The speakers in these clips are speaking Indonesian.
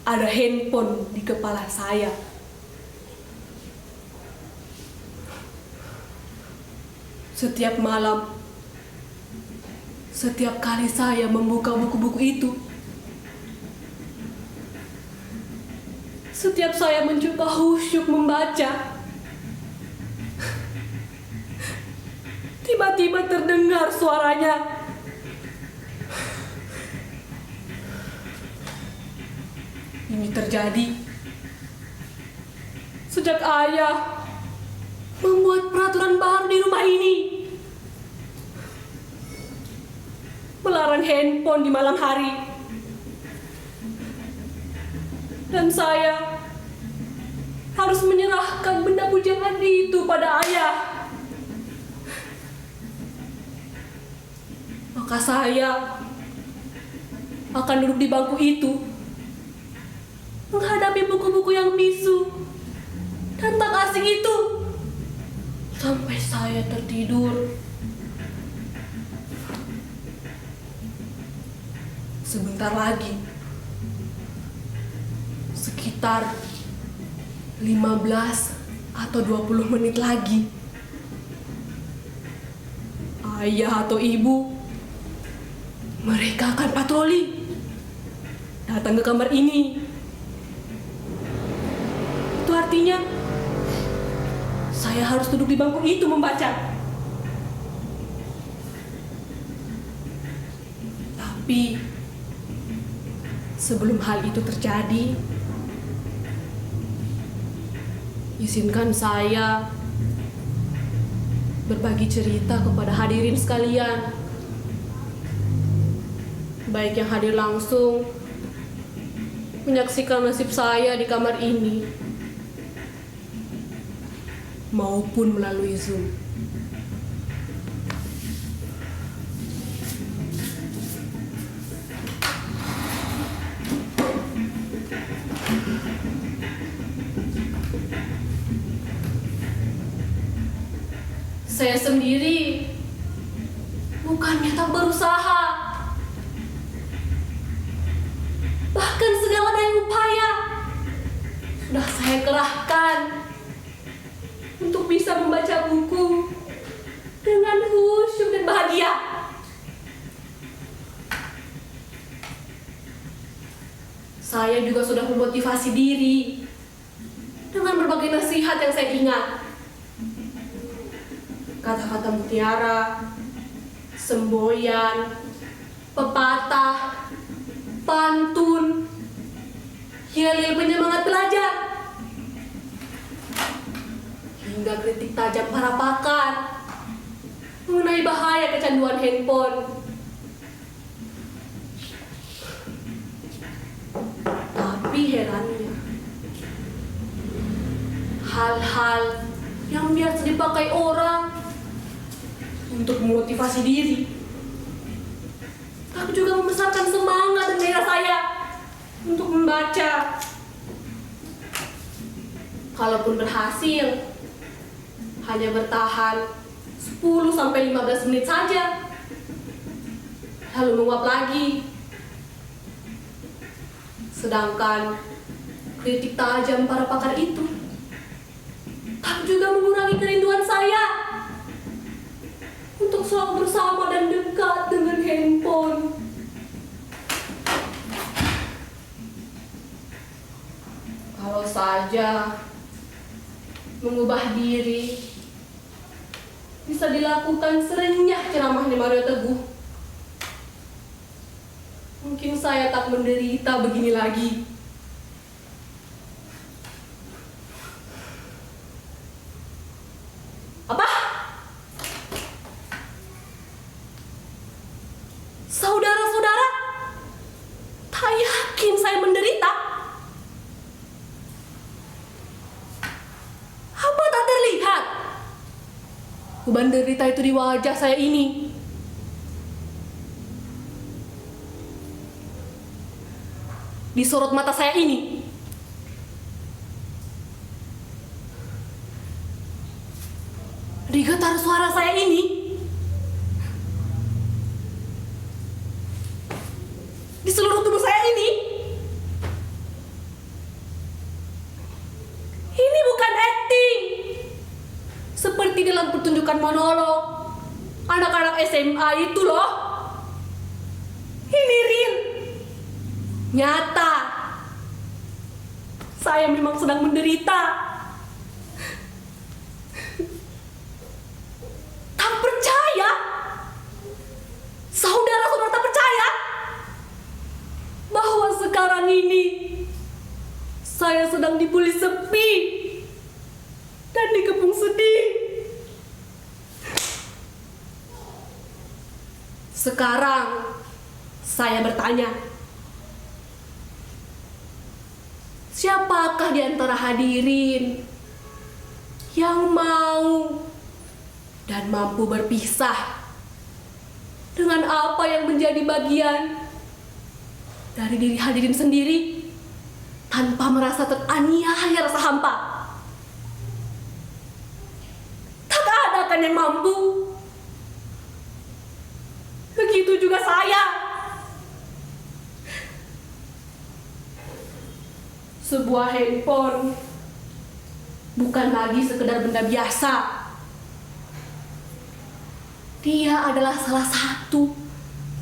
Ada handphone di kepala saya. Setiap malam, setiap kali saya membuka buku-buku itu, setiap saya mencoba khusyuk membaca, tiba-tiba terdengar suaranya. Ini terjadi sejak ayah membuat peraturan baru di rumah ini, melarang handphone di malam hari. Dan saya harus menyerahkan benda pujangan itu pada ayah. Maka saya akan duduk di bangku itu, menghadapi buku-buku yang bisu dan tak asing itu, sampai saya tertidur. Sebentar lagi, sekitar 15 atau 20 menit lagi, ayah atau ibu, mereka akan patroli datang ke kamar ini. Itu artinya saya harus duduk di bangku itu membaca. Tapi sebelum hal itu terjadi, izinkan saya berbagi cerita kepada hadirin sekalian, baik yang hadir langsung menyaksikan nasib saya di kamar ini, maupun melalui Zoom. Saya sendiri bukannya tak berusaha, bahkan segala daya upaya sudah saya kerahkan untuk bisa membaca buku dengan khusyuk dan bahagia. Saya juga sudah memotivasi diri dengan berbagai nasihat yang saya ingat. Kata-kata mutiara, semboyan, pepatah, pantun, yel-yel penyemangat belajar, hingga kritik tajam para pakar mengenai bahaya kecanduan handphone. Tapi herannya, hal-hal yang biasa dipakai orang untuk memotivasi diri, tapi juga membesarkan semangat dan gairah saya untuk membaca. Kalaupun berhasil, hanya bertahan 10-15 menit saja, lalu menguap lagi. Sedangkan kritik tajam para pakar itu tak juga mengurangi kerinduan saya untuk selalu bersama dan dekat dengan handphone. Kalau saja mengubah diri bisa dilakukan serenyah ceramahnya Mario Teguh, mungkin saya tak menderita begini lagi. Apa? Saudara-saudara, tak yakin saya menderita? Apa tak terlihat beban derita itu di wajah saya ini? Di sorot mata saya ini? Dari getar suara saya ini, di seluruh tubuh saya ini bukan acting. Seperti dalam pertunjukan monolog anak-anak SMA itu loh. Ini real, nyata. Saya memang sedang menderita. Tak percaya? Saudara-saudara tak percaya? Bahwa sekarang ini saya sedang dibully sepi dan dikepung sedih. Sekarang saya bertanya, siapakah di antara hadirin yang mau dan mampu berpisah dengan apa yang menjadi bagian dari diri hadirin sendiri tanpa merasa teraniaya rasa hampa? Tak ada kan yang mampu. Begitu juga saya. Sebuah handphone bukan lagi sekedar benda biasa. Dia adalah salah satu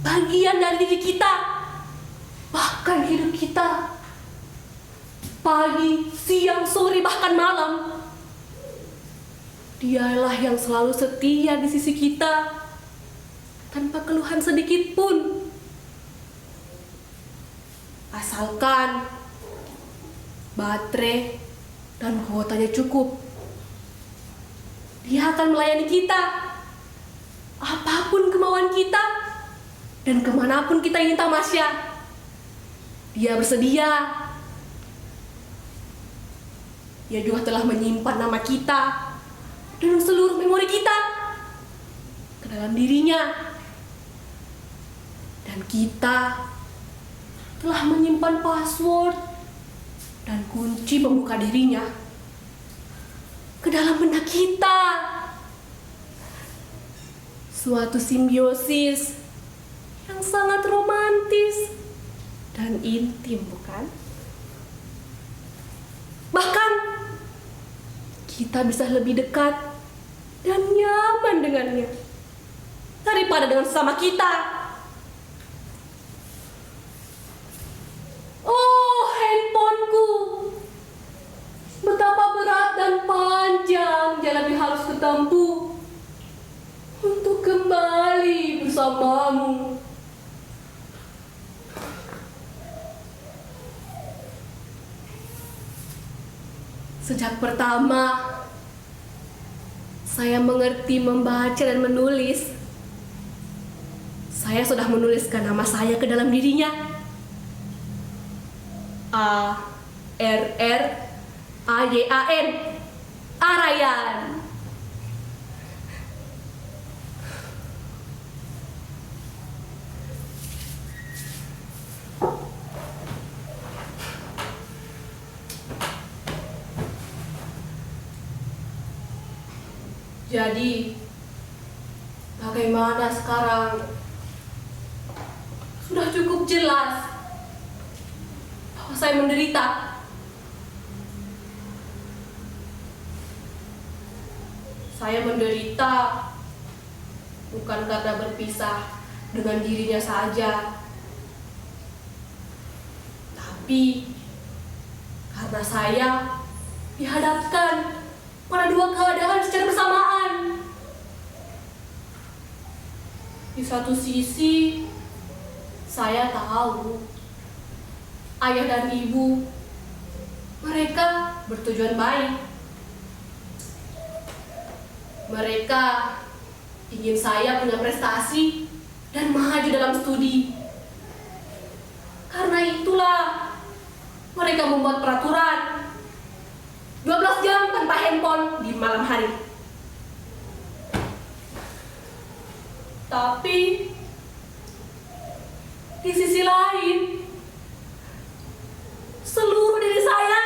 bagian dari diri kita, bahkan hidup kita. Pagi, siang, sore, bahkan malam, dialah yang selalu setia di sisi kita tanpa keluhan sedikit pun. Asalkan baterai dan kuotanya cukup, dia akan melayani kita apapun kemauan kita dan kemanapun kita ingin tamasya. Dia bersedia. Dia juga telah menyimpan nama kita dan seluruh memori kita ke dalam dirinya, dan kita telah menyimpan password dan kunci pembuka dirinya ke dalam benak kita. Suatu simbiosis yang sangat romantis dan intim, bukan? Bahkan kita bisa lebih dekat dan nyaman dengannya daripada dengan sesama kita. Oh, handphoneku, betapa berat dan panjang jalan yang harus kutempuh untuk kembali bersamamu. Sejak pertama saya mengerti membaca dan menulis, saya sudah menuliskan nama saya ke dalam dirinya. A-R-R-A-Y-A-N, Arayan. Jadi, bagaimana sekarang? Sudah cukup jelas bahwa saya menderita. Saya menderita bukan karena berpisah dengan dirinya saja, tapi karena saya dihadapkan pada dua keadaan secara bersamaan. Di satu sisi, saya tahu ayah dan ibu mereka bertujuan baik. Mereka ingin saya punya prestasi dan maju dalam studi. Karena itulah mereka membuat peraturan 12 jam tanpa handphone di malam hari. Tapi di sisi lain, seluruh diri saya,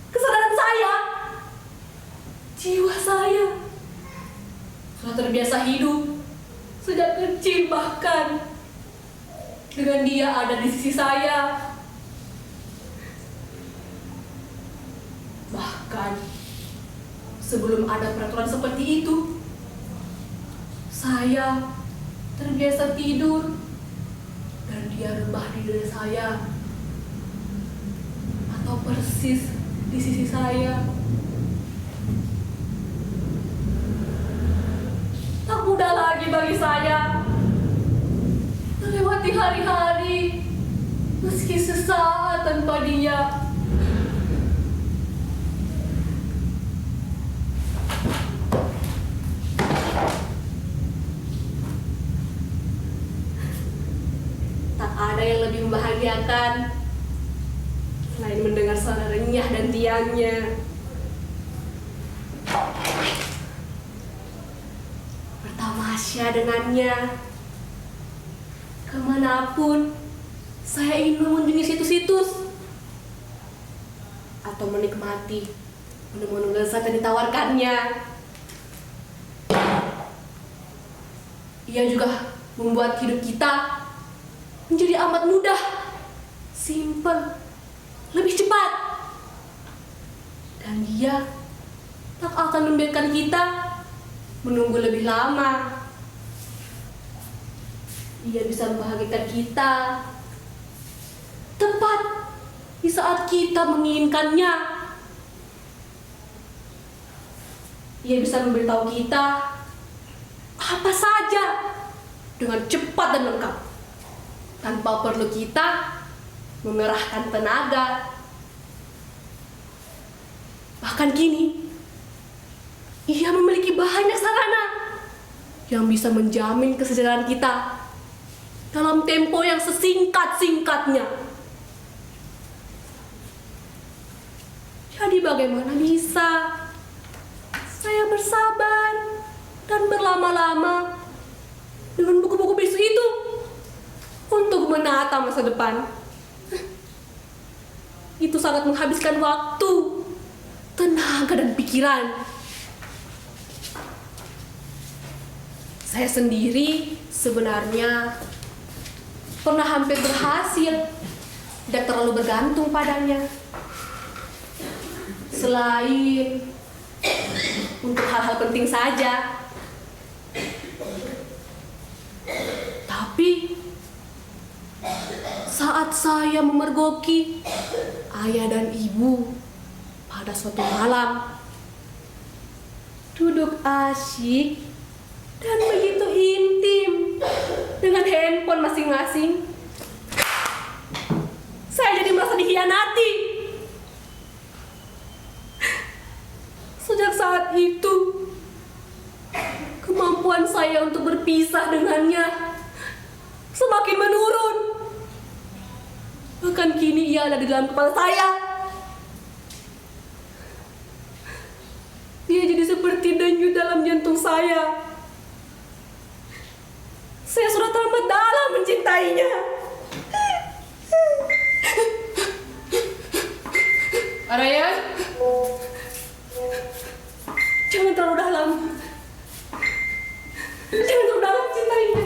kesadaran saya, jiwa saya terbiasa hidup sejak kecil, bahkan dengan dia ada di sisi saya. Bahkan sebelum ada peraturan seperti itu, saya terbiasa tidur dan dia rebah di dada saya atau persis di sisi saya. Tak mudah lagi bagi saya melewati hari-hari meski sesaat tanpa dia. Tak ada yang lebih membahagiakan selain mendengar suara renyah dan tiangnya. Bertamasya dengannya. Kemanapun saya ingin mengunjungi situs-situs atau menikmati menu-menu lezat yang ditawarkannya. Ia juga membuat hidup kita menjadi amat mudah, simpel, lebih cepat. Dan dia tak akan membiarkan kita menunggu lebih lama. Dia bisa membahagiakan kita tepat di saat kita menginginkannya. Ia bisa memberitahu kita apa saja dengan cepat dan lengkap, tanpa perlu kita memerahkan tenaga. Bahkan kini, ia memiliki banyak sarana yang bisa menjamin kesejahteraan kita dalam tempo yang sesingkat-singkatnya. Jadi bagaimana bisa saya bersabar dan berlama-lama dengan buku-buku bisu itu untuk menata masa depan? Itu sangat menghabiskan waktu, tenaga, dan pikiran. Saya sendiri sebenarnya pernah hampir berhasil tidak terlalu bergantung padanya, selain untuk hal-hal penting saja. Tapi saat saya memergoki ayah dan ibu pada suatu malam, duduk asyik dan begitu intim dengan handphone masing-masing, saya jadi merasa dikhianati. Sejak saat itu, kemampuan saya untuk berpisah dengannya semakin menurun. Bahkan kini ia ada di dalam kepala saya. Dia jadi seperti denyut dalam jantung saya. Saya sudah teramat dalam mencintainya. Araya, jangan terlalu dalam. Jangan terlalu dalam cintainya.